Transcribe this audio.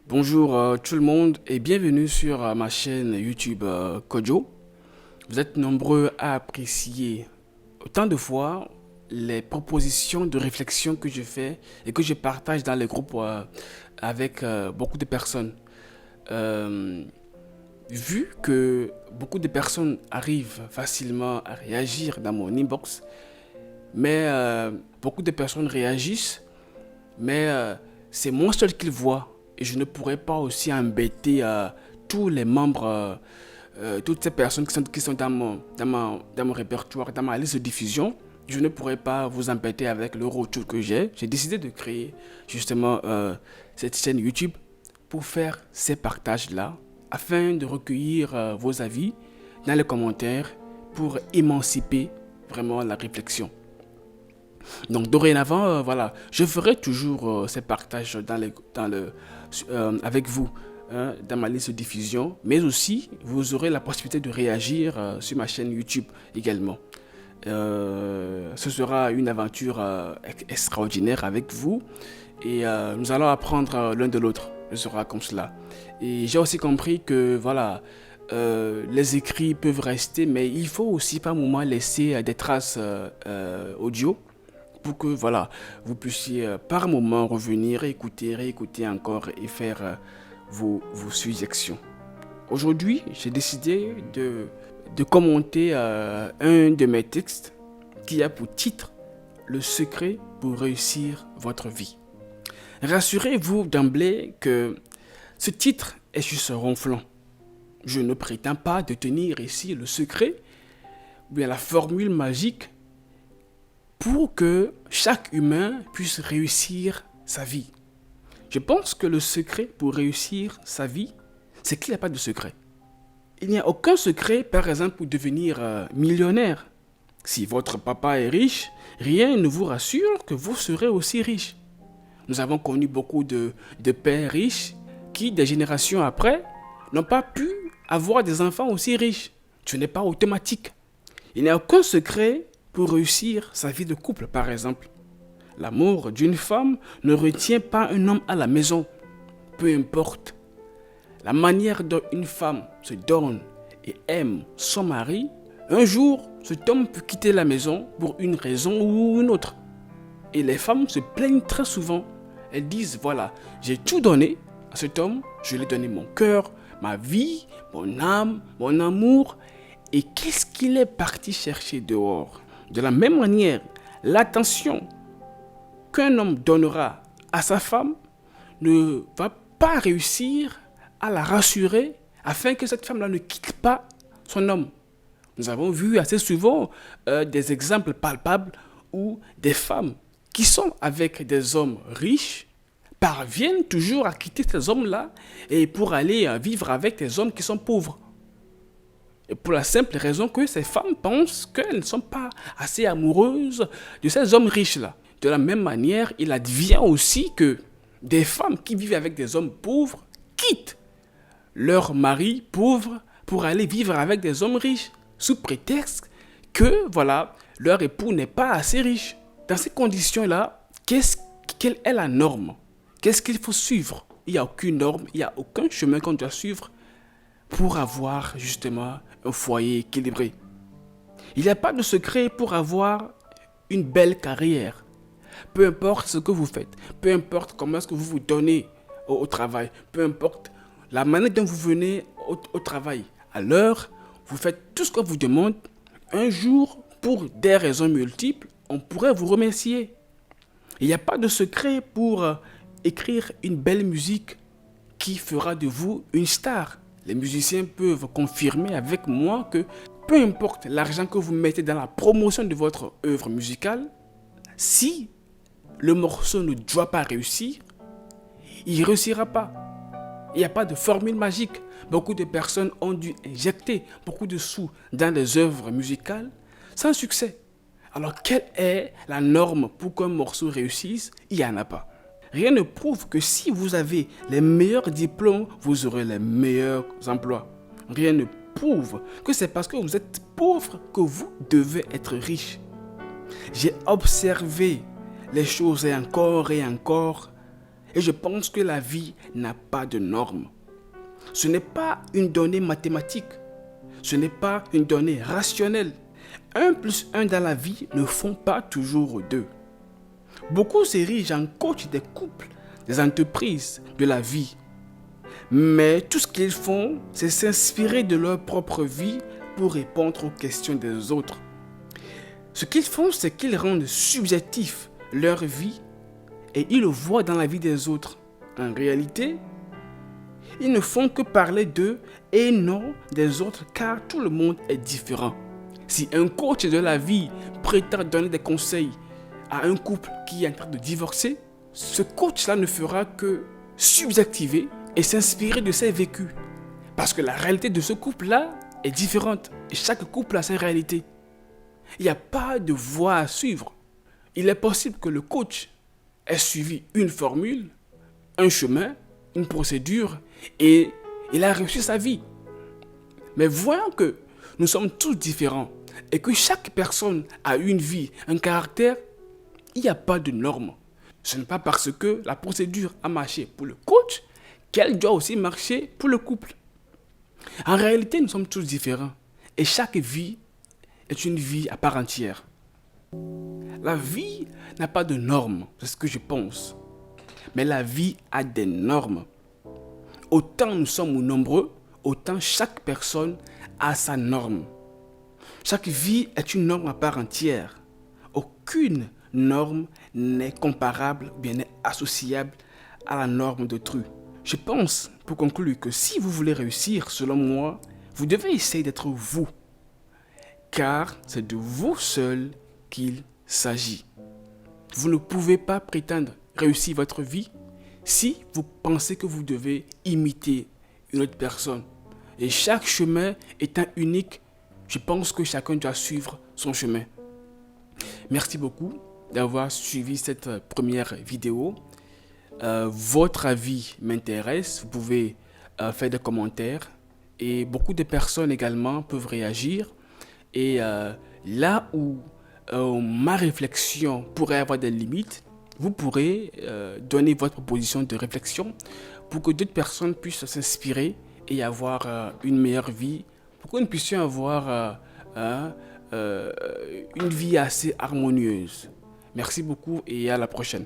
Bonjour tout le monde et bienvenue sur ma chaîne YouTube Kojo. Vous êtes nombreux à apprécier autant de fois les propositions de réflexion que je fais et que je partage dans les groupes avec beaucoup de personnes. Euh, Vu que beaucoup de personnes arrivent facilement à réagir dans mon inbox, mais beaucoup de personnes réagissent, mais c'est moi seul qu'ils voient. Et je ne pourrais pas aussi embêter tous les membres, toutes ces personnes qui sont dans mon répertoire, dans ma liste de diffusion. Je ne pourrais pas vous embêter avec le retour que j'ai. J'ai décidé de créer justement cette chaîne YouTube pour faire ces partages-là, afin de recueillir vos avis dans les commentaires pour émanciper vraiment la réflexion. Donc dorénavant, voilà, je ferai toujours ces partages avec vous dans ma liste de diffusion, mais aussi vous aurez la possibilité de réagir sur ma chaîne YouTube également. Ce sera une aventure extraordinaire avec vous et nous allons apprendre l'un de l'autre. Ce sera comme cela. Et j'ai aussi compris que voilà, les écrits peuvent rester, mais il faut aussi par moment laisser des traces audio pour que voilà, vous puissiez par moment revenir, écouter, réécouter encore et faire vos suggestions. Aujourd'hui, j'ai décidé de commenter un de mes textes qui a pour titre Le secret pour réussir votre vie. Rassurez-vous d'emblée que ce titre est juste ronflant. Je ne prétends pas détenir ici le secret ou bien la formule magique pour que chaque humain puisse réussir sa vie. Je pense que le secret pour réussir sa vie, c'est qu'il n'y a pas de secret. Il n'y a aucun secret, par exemple, pour devenir millionnaire. Si votre papa est riche, rien ne vous rassure que vous serez aussi riche. Nous avons connu beaucoup de pères riches qui, des générations après, n'ont pas pu avoir des enfants aussi riches. Ce n'est pas automatique. Il n'y a aucun secret pour réussir sa vie de couple, par exemple. L'amour d'une femme ne retient pas un homme à la maison. Peu importe la manière dont une femme se donne et aime son mari, un jour, cet homme peut quitter la maison pour une raison ou une autre. Et les femmes se plaignent très souvent. Elles disent, voilà, j'ai tout donné à cet homme, je lui ai donné mon cœur, ma vie, mon âme, mon amour. Et qu'est-ce qu'il est parti chercher dehors? De la même manière, l'attention qu'un homme donnera à sa femme ne va pas réussir à la rassurer afin que cette femme-là ne quitte pas son homme. Nous avons vu assez souvent des exemples palpables où des femmes qui sont avec des hommes riches parviennent toujours à quitter ces hommes-là et pour aller vivre avec des hommes qui sont pauvres. Et pour la simple raison que ces femmes pensent qu'elles ne sont pas assez amoureuses de ces hommes riches-là. De la même manière, il advient aussi que des femmes qui vivent avec des hommes pauvres quittent leur mari pauvre pour aller vivre avec des hommes riches, sous prétexte que, voilà, leur époux n'est pas assez riche. Dans ces conditions-là, quelle est la norme? Qu'est-ce qu'il faut suivre? Il n'y a aucune norme, il n'y a aucun chemin qu'on doit suivre pour avoir justement un foyer équilibré. Il n'y a pas de secret pour avoir une belle carrière. Peu importe ce que vous faites, peu importe comment est-ce que vous vous donnez au travail, peu importe la manière dont vous venez au travail, à l'heure, vous faites tout ce qu'on vous demande. Un jour, pour des raisons multiples, on pourrait vous remercier. Il n'y a pas de secret pour écrire une belle musique qui fera de vous une star. Les musiciens peuvent confirmer avec moi que peu importe l'argent que vous mettez dans la promotion de votre œuvre musicale, si le morceau ne doit pas réussir, il ne réussira pas. Il n'y a pas de formule magique. Beaucoup de personnes ont dû injecter beaucoup de sous dans les œuvres musicales sans succès. Alors, quelle est la norme pour qu'un morceau réussisse? Il n'y en a pas. Rien ne prouve que si vous avez les meilleurs diplômes, vous aurez les meilleurs emplois. Rien ne prouve que c'est parce que vous êtes pauvre que vous devez être riche. J'ai observé les choses et encore Et je pense que la vie n'a pas de normes. Ce n'est pas une donnée mathématique. Ce n'est pas une donnée rationnelle. 1 plus 1 dans la vie ne font pas toujours 2. Beaucoup s'érigent en coach des couples, des entreprises, de la vie. Mais tout ce qu'ils font, c'est s'inspirer de leur propre vie pour répondre aux questions des autres. Ce qu'ils font, c'est qu'ils rendent subjectif leur vie et ils le voient dans la vie des autres. En réalité, ils ne font que parler d'eux et non des autres car tout le monde est différent. Si un coach de la vie prétend donner des conseils à un couple qui est en train de divorcer, ce coach-là ne fera que subjectiver et s'inspirer de ses vécus. Parce que la réalité de ce couple-là est différente et chaque couple a sa réalité. Il n'y a pas de voie à suivre. Il est possible que le coach ait suivi une formule, un chemin, une procédure et il a réussi sa vie. Mais voyons que nous sommes tous différents et que chaque personne a une vie, un caractère, il n'y a pas de normes. Ce n'est pas parce que la procédure a marché pour le coach qu'elle doit aussi marcher pour le couple. En réalité, nous sommes tous différents et chaque vie est une vie à part entière. La vie n'a pas de normes, c'est ce que je pense. Mais la vie a des normes. Autant nous sommes nombreux, autant chaque personne a sa norme. Chaque vie est une norme à part entière. Aucune norme n'est comparable ou bien n'est associable à la norme d'autrui. Je pense, pour conclure, que si vous voulez réussir, selon moi, vous devez essayer d'être vous. Car c'est de vous seul qu'il s'agit. Vous ne pouvez pas prétendre réussir votre vie si vous pensez que vous devez imiter une autre personne. Et chaque chemin étant unique, je pense que chacun doit suivre son chemin. Merci beaucoup d'avoir suivi cette première vidéo. Votre avis m'intéresse. Vous pouvez faire des commentaires. Et beaucoup de personnes également peuvent réagir. Et là où ma réflexion pourrait avoir des limites, vous pourrez donner votre proposition de réflexion pour que d'autres personnes puissent s'inspirer et avoir une meilleure vie, pour que nous puissions avoir une vie assez harmonieuse. Merci beaucoup et à la prochaine.